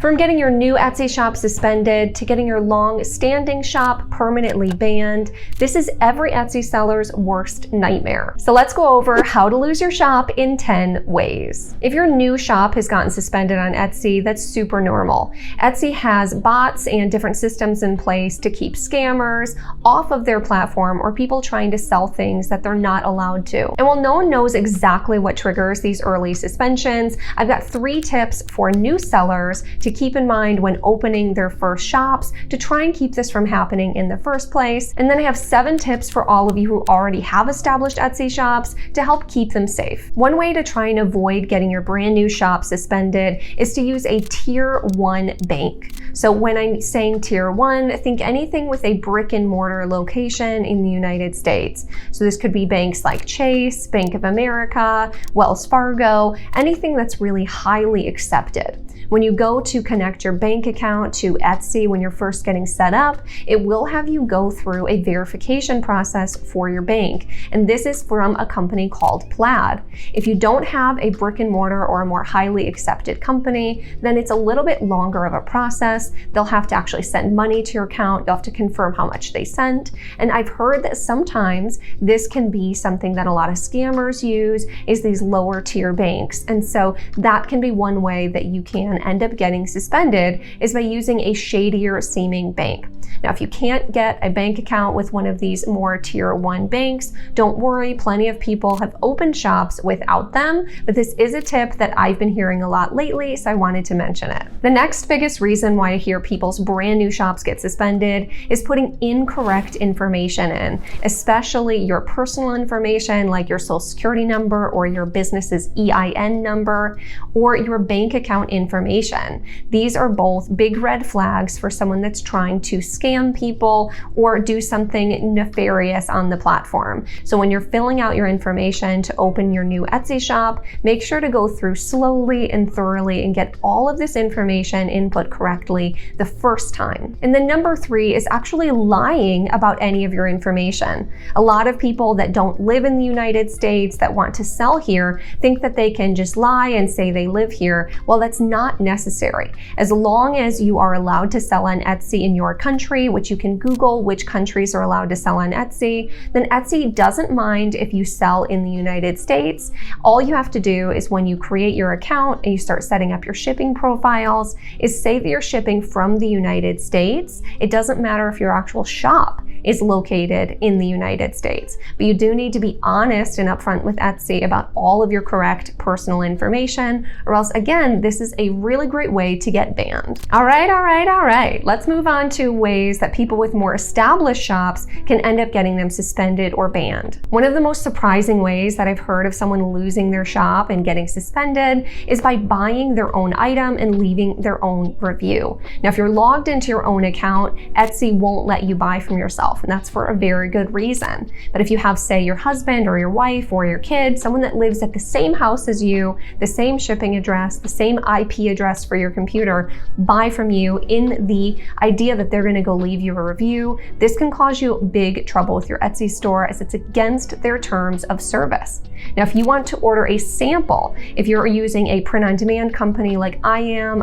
From getting your new Etsy shop suspended to getting your long-standing shop permanently banned, this is every Etsy seller's worst nightmare. So let's go over how to lose your shop in 10 ways. If your new shop has gotten suspended on Etsy, that's super normal. Etsy has bots and different systems in place to keep scammers off of their platform or people trying to sell things that they're not allowed to. And while no one knows exactly what triggers these early suspensions, I've got 3 tips for new sellers to keep in mind when opening their first shops to try and keep this from happening in the first place. And then I have 7 tips for all of you who already have established Etsy shops to help keep them safe. One way to try and avoid getting your brand new shop suspended is to use a Tier 1 bank. So when I'm saying Tier 1, think anything with a brick and mortar location in the United States. So this could be banks like Chase, Bank of America, Wells Fargo, anything that's really highly accepted. When you go to connect your bank account to Etsy when you're first getting set up, it will have you go through a verification process for your bank. And this is from a company called Plaid. If you don't have a brick and mortar or a more highly accepted company, then it's a little bit longer of a process. They'll have to actually send money to your account. You'll have to confirm how much they sent. And I've heard that sometimes this can be something that a lot of scammers use, is these lower tier banks. And so that can be one way that you can end up getting suspended, is by using a shadier seeming bank. Now, if you can't get a bank account with one of these more Tier 1 banks, don't worry, plenty of people have opened shops without them, but this is a tip that I've been hearing a lot lately, so I wanted to mention it. The next biggest reason why I hear people's brand new shops get suspended is putting incorrect information in, especially your personal information like your social security number or your business's EIN number or your bank account information. These are both big red flags for someone that's trying to scam people or do something nefarious on the platform. So when you're filling out your information to open your new Etsy shop, make sure to go through slowly and thoroughly and get all of this information input correctly the first time. And then number 3 is actually lying about any of your information. A lot of people that don't live in the United States that want to sell here think that they can just lie and say they live here. Well, that's not necessary. As long as you are allowed to sell on Etsy in your country, which you can Google which countries are allowed to sell on Etsy, then Etsy doesn't mind if you sell in the United States. All you have to do is when you create your account and you start setting up your shipping profiles, is say that you're shipping from the United States. It doesn't matter if your actual shop is located in the United States, but you do need to be honest and upfront with Etsy about all of your correct personal information, or else again, this is a really great way to get banned. All right. Let's move on to ways that people with more established shops can end up getting them suspended or banned. One of the most surprising ways that I've heard of someone losing their shop and getting suspended is by buying their own item and leaving their own review. Now, if you're logged into your own account, Etsy won't let you buy from yourself, and that's for a very good reason. But if you have, say, your husband or your wife or your kid, someone that lives at the same house as you, the same shipping address, the same IP address for your computer, buy from you in the idea that they're going to go leave you a review, this can cause you big trouble with your Etsy store as it's against their terms of service. Now, if you want to order a sample, if you're using a print-on-demand company like I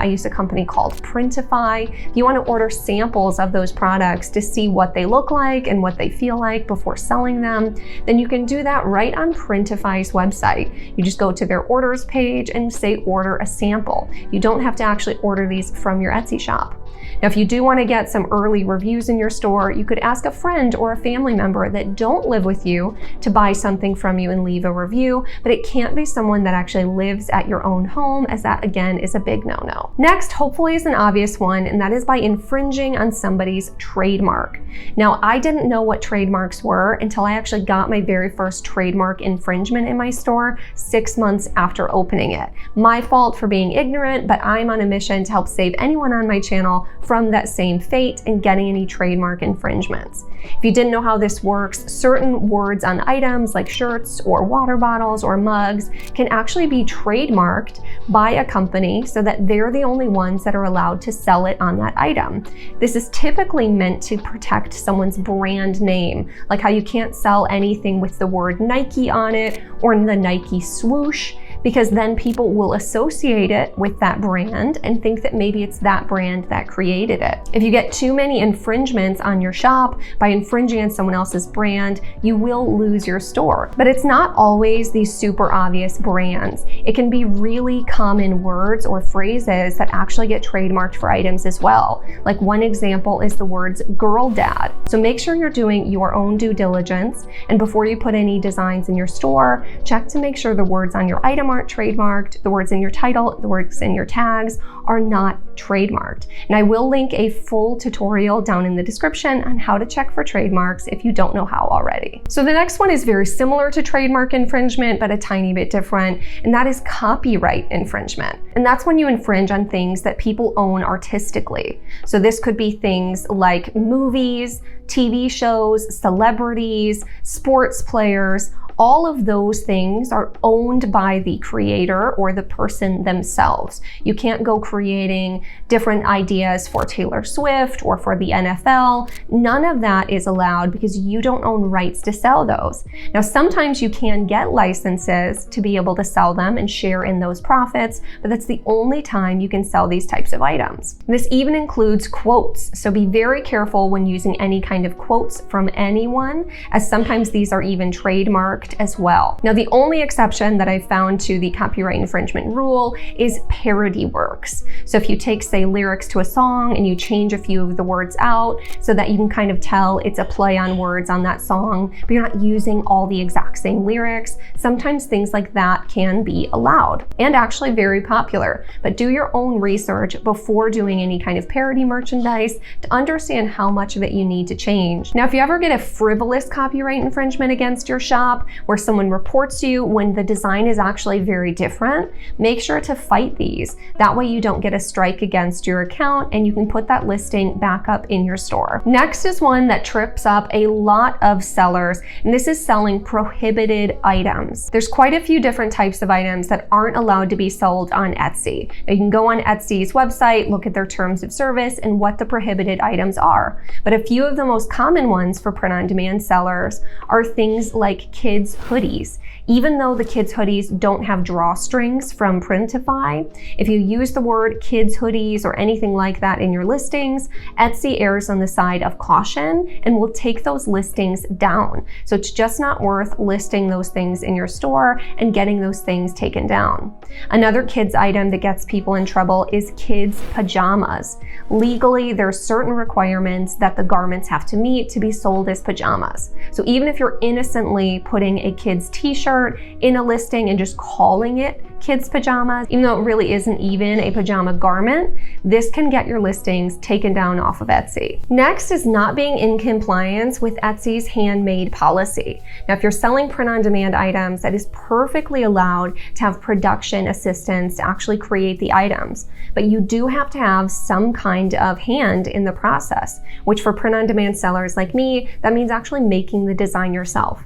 use a company called Printify. If you want to order samples of those products to see what they look like and what they feel like before selling them, then you can do that right on Printify's website. You just go to their orders page and say order a sample. You don't have to actually order these from your Etsy shop. Now, if you do want to get some early reviews in your store, you could ask a friend or a family member that don't live with you to buy something from you and leave a review, but it can't be someone that actually lives at your own home, as that again is a big no-no. Next, hopefully is an obvious one, and that is by infringing on somebody's trademark. Now, I didn't know what trademarks were until I actually got my very first trademark infringement in my store 6 months after opening it. My fault for being ignorant, but I'm on a mission to help save anyone on my channel from that same fate and getting any trademark infringements. If you didn't know how this works, certain words on items like shirts or water bottles or mugs can actually be trademarked by a company so that they're the only ones that are allowed to sell it on that item. This is typically meant to protect someone's brand name, like how you can't sell anything with the word Nike on it or the Nike swoosh. because then people will associate it with that brand and think that maybe it's that brand that created it. If you get too many infringements on your shop by infringing on someone else's brand, you will lose your store. But it's not always these super obvious brands. It can be really common words or phrases that actually get trademarked for items as well. Like one example is the words girl dad. So make sure you're doing your own due diligence, and before you put any designs in your store, check to make sure the words on your item aren't trademarked, the words in your title, the words in your tags are not trademarked. And I will link a full tutorial down in the description on how to check for trademarks if you don't know how already. So the next one is very similar to trademark infringement, but a tiny bit different, and that is copyright infringement. And that's when you infringe on things that people own artistically. So this could be things like movies, TV shows, celebrities, sports players. All of those things are owned by the creator or the person themselves. You can't go creating different ideas for Taylor Swift or for the NFL. None of that is allowed because you don't own rights to sell those. Now, sometimes you can get licenses to be able to sell them and share in those profits, but that's the only time you can sell these types of items. This even includes quotes, so be very careful when using any kind of quotes from anyone, as sometimes these are even trademarked as well. Now, the only exception that I've found to the copyright infringement rule is parody works. So if you take, say, lyrics to a song and you change a few of the words out so that you can kind of tell it's a play on words on that song, but you're not using all the exact same lyrics, sometimes things like that can be allowed and actually very popular. But do your own research before doing any kind of parody merchandise to understand how much of it you need to change. Now, if you ever get a frivolous copyright infringement against your shop, where someone reports you when the design is actually very different, make sure to fight these. That way you don't get a strike against your account and you can put that listing back up in your store. Next is one that trips up a lot of sellers, and this is selling prohibited items. There's quite a few different types of items that aren't allowed to be sold on Etsy. Now, you can go on Etsy's website, look at their terms of service and what the prohibited items are. But a few of the most common ones for print-on-demand sellers are things like kids hoodies. Even though the kids hoodies don't have drawstrings from Printify, if you use the word kids hoodies or anything like that in your listings, Etsy errs on the side of caution and will take those listings down. So it's just not worth listing those things in your store and getting those things taken down. Another kids item that gets people in trouble is kids pajamas. Legally, there are certain requirements that the garments have to meet to be sold as pajamas. So even if you're innocently putting a kid's t-shirt in a listing and just calling it kids pajamas, even though it really isn't even a pajama garment, this can get your listings taken down off of Etsy. Next is not being in compliance with Etsy's handmade policy. Now, if you're selling print-on-demand items, that is perfectly allowed to have production assistants to actually create the items, but you do have to have some kind of hand in the process, which for print-on-demand sellers like me, that means actually making the design yourself.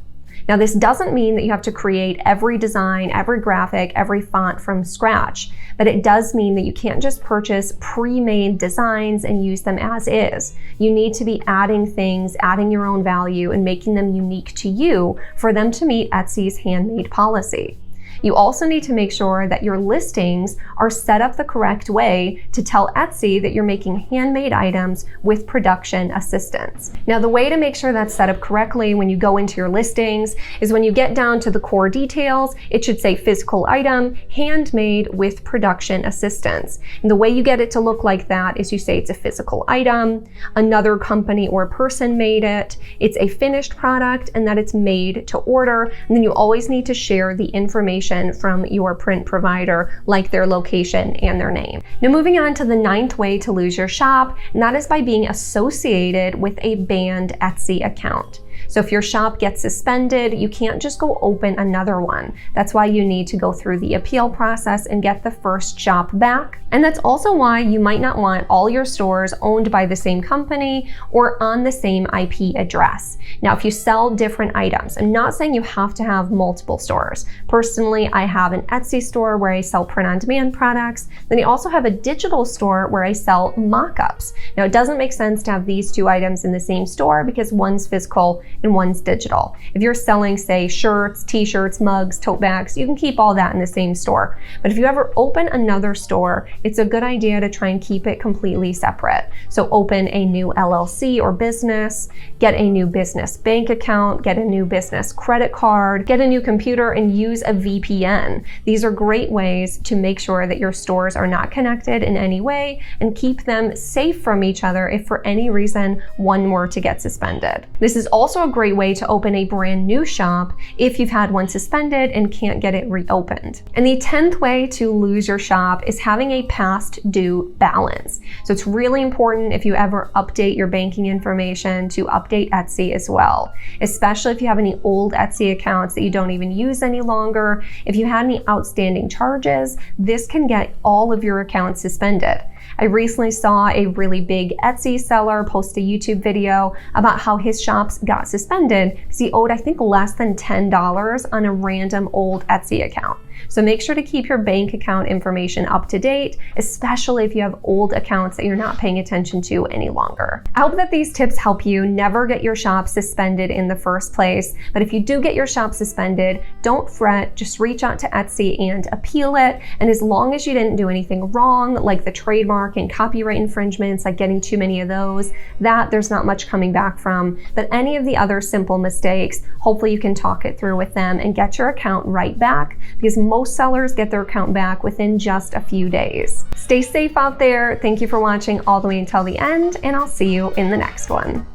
Now, this doesn't mean that you have to create every design, every graphic, every font from scratch, but it does mean that you can't just purchase pre-made designs and use them as is. You need to be adding things, adding your own value, and making them unique to you for them to meet Etsy's handmade policy. You also need to make sure that your listings are set up the correct way to tell Etsy that you're making handmade items with production assistance. Now, the way to make sure that's set up correctly when you go into your listings is when you get down to the core details, it should say physical item, handmade with production assistance. And the way you get it to look like that is you say it's a physical item, another company or person made it, it's a finished product, and that it's made to order. And then you always need to share the information from your print provider, like their location and their name. Now, moving on to the 9th way to lose your shop, and that is by being associated with a banned Etsy account. So if your shop gets suspended, you can't just go open another one. That's why you need to go through the appeal process and get the first shop back. And that's also why you might not want all your stores owned by the same company or on the same IP address. Now, if you sell different items, I'm not saying you have to have multiple stores. Personally, I have an Etsy store where I sell print-on-demand products. Then I also have a digital store where I sell mock-ups. Now, it doesn't make sense to have these two items in the same store because one's physical and one's digital. If you're selling, say, shirts, t-shirts, mugs, tote bags, you can keep all that in the same store. But if you ever open another store, it's a good idea to try and keep it completely separate. So open a new LLC or business, get a new business bank account, get a new business credit card, get a new computer, and use a VPN. These are great ways to make sure that your stores are not connected in any way and keep them safe from each other if for any reason one were to get suspended. This is also a great way to open a brand new shop if you've had one suspended and can't get it reopened. And the 10th way to lose your shop is having a past due balance. So it's really important if you ever update your banking information to update Etsy as well, especially if you have any old Etsy accounts that you don't even use any longer. If you had any outstanding charges, this can get all of your accounts suspended. I recently saw a really big Etsy seller post a YouTube video about how his shops got suspended because he owed, I think, less than $10 on a random old Etsy account. So make sure to keep your bank account information up to date, especially if you have old accounts that you're not paying attention to any longer. I hope that these tips help you never get your shop suspended in the first place. But if you do get your shop suspended, don't fret, just reach out to Etsy and appeal it. And as long as you didn't do anything wrong, like the trademark and copyright infringements, like getting too many of those, that there's not much coming back from. But any of the other simple mistakes, hopefully you can talk it through with them and get your account right back, because most sellers get their account back within just a few days. Stay safe out there. Thank you for watching all the way until the end, and I'll see you in the next one.